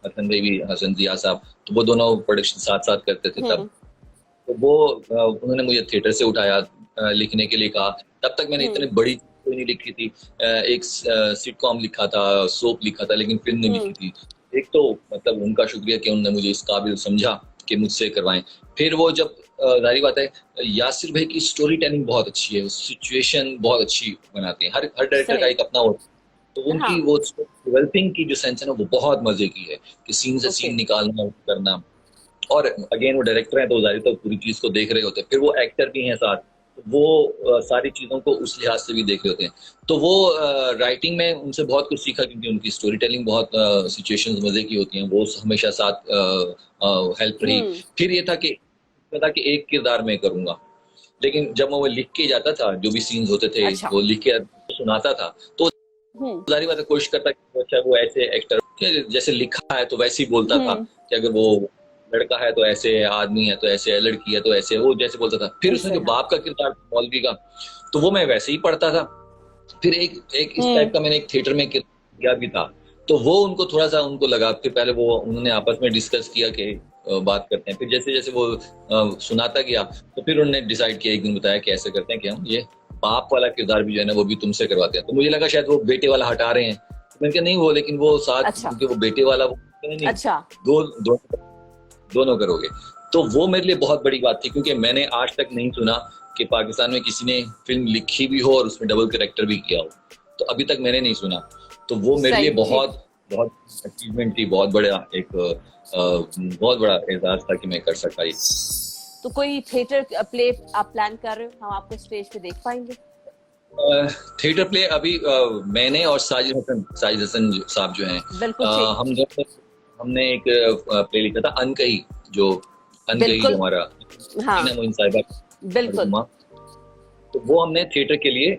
हसन भाई भी, हसन जिया साहब, तो वो दोनों प्रोडक्शन साथ साथ करते थे तब। तो वो उन्होंने मुझे थिएटर से उठाया, लिखने के लिए कहा। तब तक मैंने इतनी बड़ी कोई नहीं लिखी थी, एक सिटकॉम लिखा था, सोप लिखा था, लेकिन फिल्म नहीं लिखी थी। एक तो मतलब उनका शुक्रिया कि उन्होंने मुझे इस काबिल समझा कि मुझसे करवाएं। फिर वो जब जाहिर बात है यासिर भाई की स्टोरी टेलिंग बहुत अच्छी है, सिचुएशन बहुत अच्छी बनाते हैं, हर डायरेक्टर का एक अपना होता है, तो उनकी वो डेवलपिंग की जो सेंस है ना वो बहुत मजे की है कि सीन से सीन निकालना करना। और अगेन वो डायरेक्टर हैं तो जाहिर तो पूरी चीज को देख रहे होते हैं, फिर वो एक्टर भी हैं साथ, वो सारी चीजों को उस लिहाज से भी देख रहे होते हैं। तो वो राइटिंग में उनसे बहुत कुछ सीखा क्योंकि उनकी स्टोरी टेलिंग बहुत सिचुएशंस मजे की होती हैं, वो हमेशा साथ हेल्प रही। फिर ये था कि एक किरदार में करूंगा, लेकिन जब मैं वो लिख के जाता था जो भी सीन्स होते थे, वो लिख के सुनाता था, तो जाहिर बात है कोशिश करता कि अच्छा वो ऐसे एक्टर जैसे लिखा है तो वैसे ही बोलता था कि अगर वो लड़का है तो ऐसे है, आदमी है तो ऐसे है, लड़की है तो ऐसे है, वो जैसे बोलता था। फिर उसने जो बाप का किरदार मौलवी का, तो वो मैं वैसे ही पढ़ता था। फिर एक इस टाइप का मैंने एक थिएटर में किया भी था, तो वो उनको थोड़ा सा उनको लगा। फिर पहले वो उन्होंने आपस में डिस्कस किया कि बात करते हैं। फिर जैसे जैसे वो सुनाता गया तो फिर उन्होंने डिसाइड किया, एक दिन बताया कि ऐसे करते हैं कि हम ये बाप वाला किरदार भी जो है ना वो भी तुमसे करवाते हैं। तो मुझे लगा शायद वो बेटे वाला हटा रहे हैं, तो मैंने कहा नहीं वो, लेकिन वो साथ क्योंकि वो बेटे वाला वो नहीं, दोनों करोगे। तो वो मेरे लिए बहुत बड़ी बात थी क्योंकि मैंने आज तक नहीं सुना कि पाकिस्तान में किसी ने फिल्म लिखी भी हो और उसमें डबल कैरेक्टर भी किया हो, तो अभी तक मैंने नहीं सुना। तो वो मेरे लिए बहुत बहुत अचीवमेंट थी, बहुत बड़ा एक बहुत बड़ा एजाज था कि मैं कर सका ये। तो कोई थिएटर प्ले आप प्लान कर रहे हो, हम आपको स्टेज पे देख पाएंगे? थिएटर प्ले अभी मैंने और साजिद हसन साहब जो हैं, हमने एक प्ले लिखा था अनकही, जो हमारा मोइन साहिबा, बिल्कुल, तो वो हमने थिएटर के लिए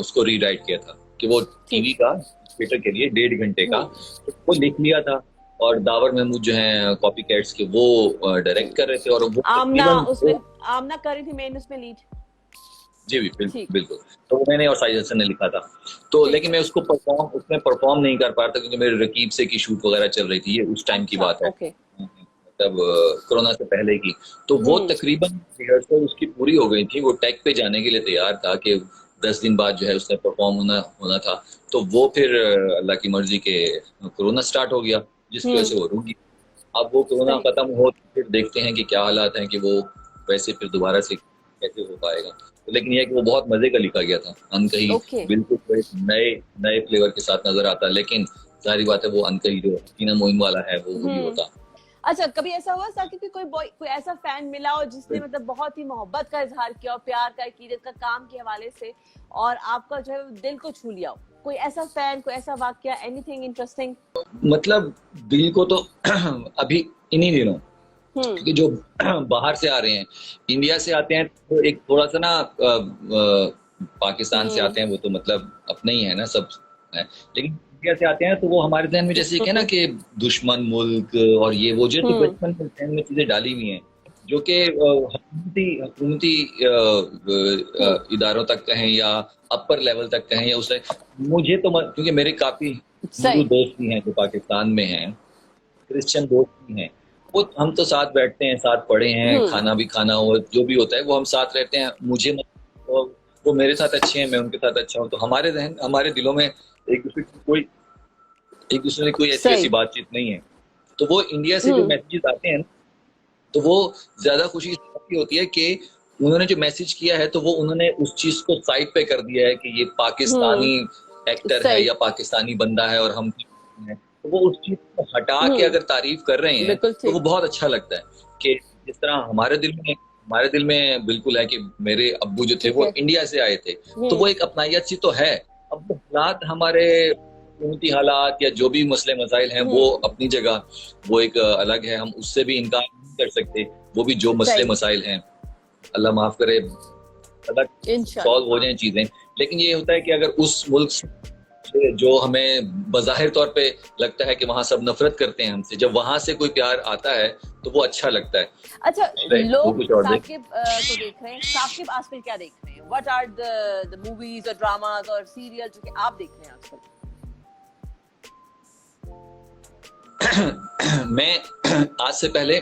उसको रीराइट किया था कि वो टीवी का थिएटर के लिए 1.5 घंटे का, तो वो लिख लिया था। और दावर महमूद जो हैं कॉपी कैट्स के, वो डायरेक्ट कर रहे थे और वो आमना कर रही थी मेन उसमें लीड। जी बिल्कुल। तो वो मैंने और साजिद हसन ने लिखा था, तो लेकिन मैं उसको उसमें परफॉर्म नहीं कर पा रहा था क्योंकि मेरे रकीब से की शूट वगैरह चल रही थी, ये उस टाइम की बात है, तब कोरोना से पहले की। तो वो तकरीबन रिहर्सल उसकी पूरी हो गई थी, वो टेक पे जाने के लिए तैयार था कि 10 दिन बाद जो है उसने परफॉर्म होना था, तो वो फिर अल्लाह की मर्जी के कोरोना स्टार्ट हो गया, जिसकी वजह से वो रुक गया। अब वो कोरोना सही। खत्म हो तो फिर देखते हैं कि क्या हालात हैं कि वो वैसे फिर दोबारा से कैसे हो पाएगा। तो लेकिन यह है कि वो बहुत मजे का लिखा गया था, अनकही ओके। बिल्कुल कोई नए नए फ्लेवर के साथ नजर आता, लेकिन जाहिर बात है वो अनकही जो टीना मोइन वाला है वो वही होता। अच्छा, कभी ऐसा हुआ साकिब कि कोई ऐसा फैन मिला हो जिसने मतलब बहुत ही मोहब्बत का इजहार किया हो, प्यार का, अकीदत का, काम के हवाले से, और आपका जो है दिल को छू लिया हो? कोई ऐसा फैन, कोई ऐसा वाकया, एनीथिंग इंटरेस्टिंग? मतलब दिल को तो अभी इन्हीं दिनों, क्योंकि जो बाहर से आ रहे हैं, इंडिया से आते हैं तो एक थोड़ा सा ना पाकिस्तान से आते हैं वो तो मतलब अपने ही है ना सब है, लेकिन इंडिया से आते हैं तो वो हमारे ध्यान में जैसे कि ना कि दुश्मन मुल्क और ये वो जो तो बचपन में ध्यान में चीजें डाली हुई हैं जो कि हुकूमती इदारों तक कहें या अपर लेवल तक कहें या उसे मुझे तो क्योंकि मेरे काफी हिंदू दोस्त भी हैं जो पाकिस्तान में हैं, क्रिश्चियन दोस्त भी हैं, वो हम तो साथ बैठते हैं, साथ पढ़े हैं, खाना भी खाना हो जो भी होता है वो हम साथ रहते हैं। मुझे वो मेरे साथ अच्छे हैं, मैं उनके साथ अच्छा हूँ, तो हमारे दिलों में एक दूसरे की कोई ऐसी बातचीत नहीं है। तो वो इंडिया से जो मैसेजेस आते हैं तो वो ज्यादा खुशी होती है कि उन्होंने जो मैसेज किया है तो वो उन्होंने उस चीज को साइड पे कर दिया है कि ये पाकिस्तानी एक्टर है या पाकिस्तानी बंदा है और हम हैं, तो वो उस चीज को हटा के अगर तारीफ कर रहे हैं तो वो बहुत अच्छा लगता है कि जिस तरह हमारे दिल में बिल्कुल है कि मेरे अब्बू जो थे वो इंडिया से आए थे, तो वो एक अपनायत सी तो है। अब वो हालात हमारे हुकूमती हालात या जो भी मसले मसाइल हैं वो अपनी जगह वो एक अलग है, हम उससे भी इनकार नहीं कर सकते। वो भी जो मसले मसाइल हैं अल्लाह माफ करे अलग सॉल्व हो जाए चीजें, लेकिन ये होता है कि अगर उस मुल्क से जो हमें बज़ाहिर तौर पे लगता है कि वहाँ सब नफरत करते हैं हमसे, जब वहां से कोई प्यार आता है तो वो अच्छा लगता है। अच्छा, लोग साकिब को देख रहे हैं, साकिब आजकल क्या देख रहे हैं? व्हाट आर द मूवीज और ड्रामास और सीरियल जो कि आप देख रहे हैं आजकल? मैं आज से पहले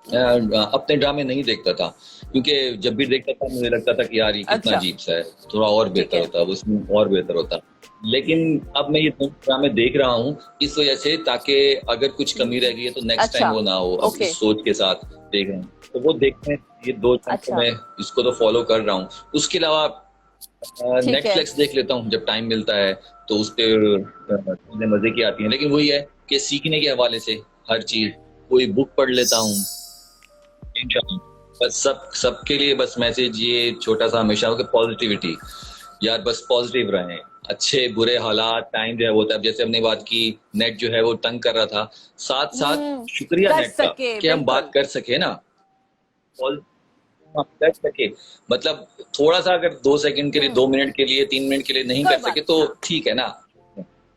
अपने ड्रामे नहीं देखता था, क्योंकि जब भी देखता था मुझे लगता था कि यार ये कितना अजीब सा है, थोड़ा और बेहतर होता, उसमें और बेहतर होता। लेकिन अब मैं ये ड्रामे देख रहा हूँ इस वजह से ताकि अगर कुछ कमी रह गई है तो नेक्स्ट टाइम वो ना हो। अब इस सोच के साथ देख रहा हूँ, तो वो देखने ये 2 मैं इसको तो फॉलो कर रहा हूँ। उसके अलावा नेटफ्लिक्स देख लेता हूँ जब टाइम मिलता है, तो उस पर मजे की आती है। लेकिन वही है कि सीखने के हवाले से हर चीज, कोई बुक पढ़ लेता हूँ बस। सबके लिए बस मैसेज ये छोटा सा हमेशा हो कि पॉजिटिविटी, यार बस पॉजिटिव रहें, अच्छे बुरे हालात टाइम जो है होता है। जैसे हमने बात की नेट जो है वो तंग कर रहा था, साथ साथ शुक्रिया नेट का कि हम बात कर सके ना, कर सके। मतलब थोड़ा सा अगर 2 सेकंड के लिए 2 मिनट के लिए 3 मिनट के लिए नहीं कर सके तो ठीक है ना,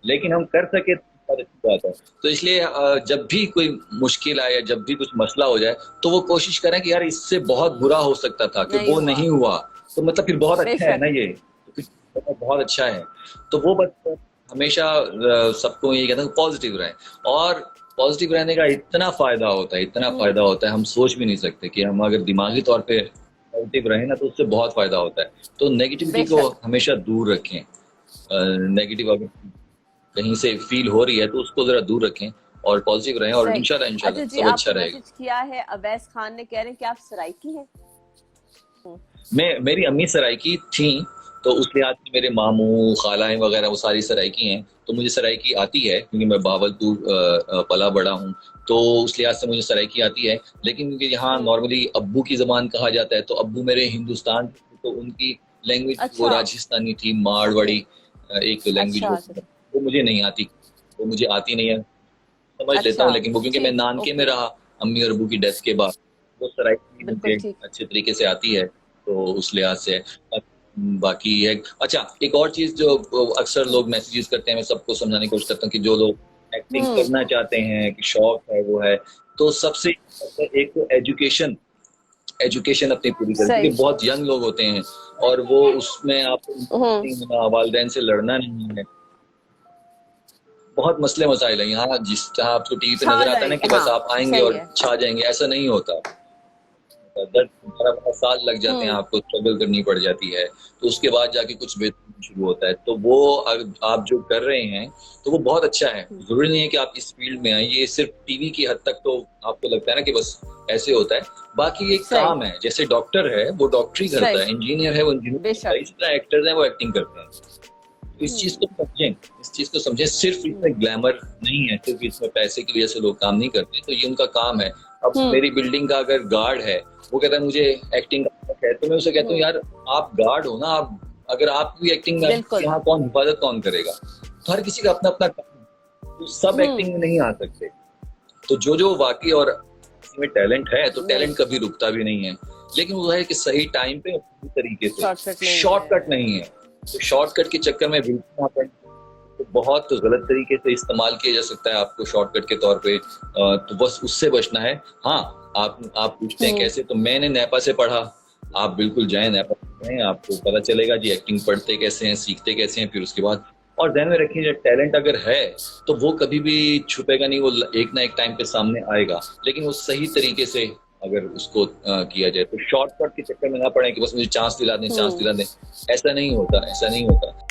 लेकिन हम कर सके बहुत अच्छी बात है। तो इसलिए जब भी कोई मुश्किल आए, जब भी कुछ मसला हो जाए, तो वो कोशिश करें कि यार इससे बहुत बुरा हो सकता था कि वो नहीं हुआ, तो मतलब फिर बहुत अच्छा है ना, ये तो बहुत अच्छा है। तो वो बस हमेशा सबको ये कहता हूँ पॉजिटिव रहे, और पॉजिटिव रहने का इतना फायदा होता है, हम सोच भी नहीं सकते कि हम अगर दिमागी तौर पे पॉजिटिव रहे ना तो उससे बहुत फायदा होता है। तो नेगेटिविटी को हमेशा दूर रखें, नेगेटिव अगर कहीं से फील हो रही है तो उसको जरा दूर रखें और पॉजिटिव रहें, और इंशाल्लाह सब अच्छा रहेगा। किया है अवैस खान ने, कह रहे हैं कि आप सराइकी हैं। मेरी अम्मी सराइकी थी, तो उस लिहाज से मेरे मामू खालाएं वगैरह वो सारी सराइकी हैं, तो मुझे सराइकी आती है क्योंकि मैं बावलपुर पला बड़ा हूँ, तो उस लिहाज से मुझे सराइकी आती है। लेकिन क्योंकि यहाँ नॉर्मली अब्बू की जबान कहा जाता है, तो अब्बू मेरे हिंदुस्तान, तो उनकी लैंग्वेज वो राजस्थानी थी, मारवाड़ी एक लैंग्वेज, वो मुझे नहीं आती, वो मुझे आती नहीं है, समझ लेता हूँ, लेकिन वो क्योंकि मैं नानके में रहा अम्मी और अब्बू की डेथ के बाद, वो सराइकी मुझे अच्छे तरीके से आती है, तो उस लिहाज से। बाकी है अच्छा, एक और चीज जो अक्सर लोग मैसेजेस करते हैं, मैं सबको समझाने की कोशिश करता हूँ कि जो लोग एक्टिंग करना चाहते हैं, कि शौक है वो है, तो सबसे एक तो एजुकेशन अपनी पूरी करें, क्योंकि बहुत यंग लोग होते हैं और वो उसमें आप वालिदैन से लड़ना नहीं है, बहुत मसले मसाइल है यहाँ। जिस तरह आपको टीवी पे नजर आता है ना कि बस आप आएंगे और छा जाएंगे, ऐसा नहीं होता। होता, 10-12 साल लग जाते हैं, आपको स्ट्रगल करनी पड़ जाती है, तो उसके बाद जाके कुछ बेहतर शुरू होता है। तो वो आप जो कर रहे हैं तो वो बहुत अच्छा है। जरूरी नहीं है कि आप इस फील्ड में आए, ये सिर्फ टीवी की हद तक तो आपको लगता है ना कि बस ऐसे होता है, बाकी ये काम है। जैसे डॉक्टर है वो डॉक्टरी करता है, इंजीनियर है वो इंजीनियर करता है, इस तरह एक्टर्स हैं वो एक्टिंग करते हैं। इस चीज को समझें, इस चीज को समझें। सिर्फ इसमें ग्लैमर नहीं है, सिर्फ इसमें पैसे की वजह से लोग काम नहीं करते, तो ये उनका काम है। अब मेरी बिल्डिंग का अगर गार्ड है, वो कहता है मुझे एक्टिंग का है, तो मैं उसे कहता हूँ यार आप गार्ड हो ना, आप अगर आप भी एक्टिंग यहाँ कौन हिफाजत कौन करेगा? तो हर किसी का अपना अपना काम है, तो सब एक्टिंग में नहीं आ सकते। तो जो वाकई और इसमें टैलेंट है, तो टैलेंट कभी रुकता भी नहीं है, लेकिन वो है कि सही टाइम पे तरीके से, शॉर्टकट नहीं है। तो शॉर्टकट के चक्कर में बिल्कुल आप तो बहुत गलत तरीके से इस्तेमाल किया जा सकता है आपको शॉर्टकट के तौर पे, तो बस उससे बचना है। हाँ, आप पूछते हैं कैसे, तो मैंने नेपा से पढ़ा, आप बिल्कुल जाएं नेपा से, आपको पता चलेगा जी एक्टिंग पढ़ते कैसे हैं, सीखते कैसे हैं, फिर उसके बाद। और ध्यान में रखिए जब टैलेंट अगर है तो वो कभी भी छुपेगा नहीं, वो एक ना एक टाइम पे सामने आएगा, लेकिन वो सही तरीके से अगर उसको किया जाए। तो शॉर्टकट के चक्कर में ना पड़े कि बस मुझे चांस दिला दें, चांस दिला दें, ऐसा नहीं होता, ऐसा नहीं होता।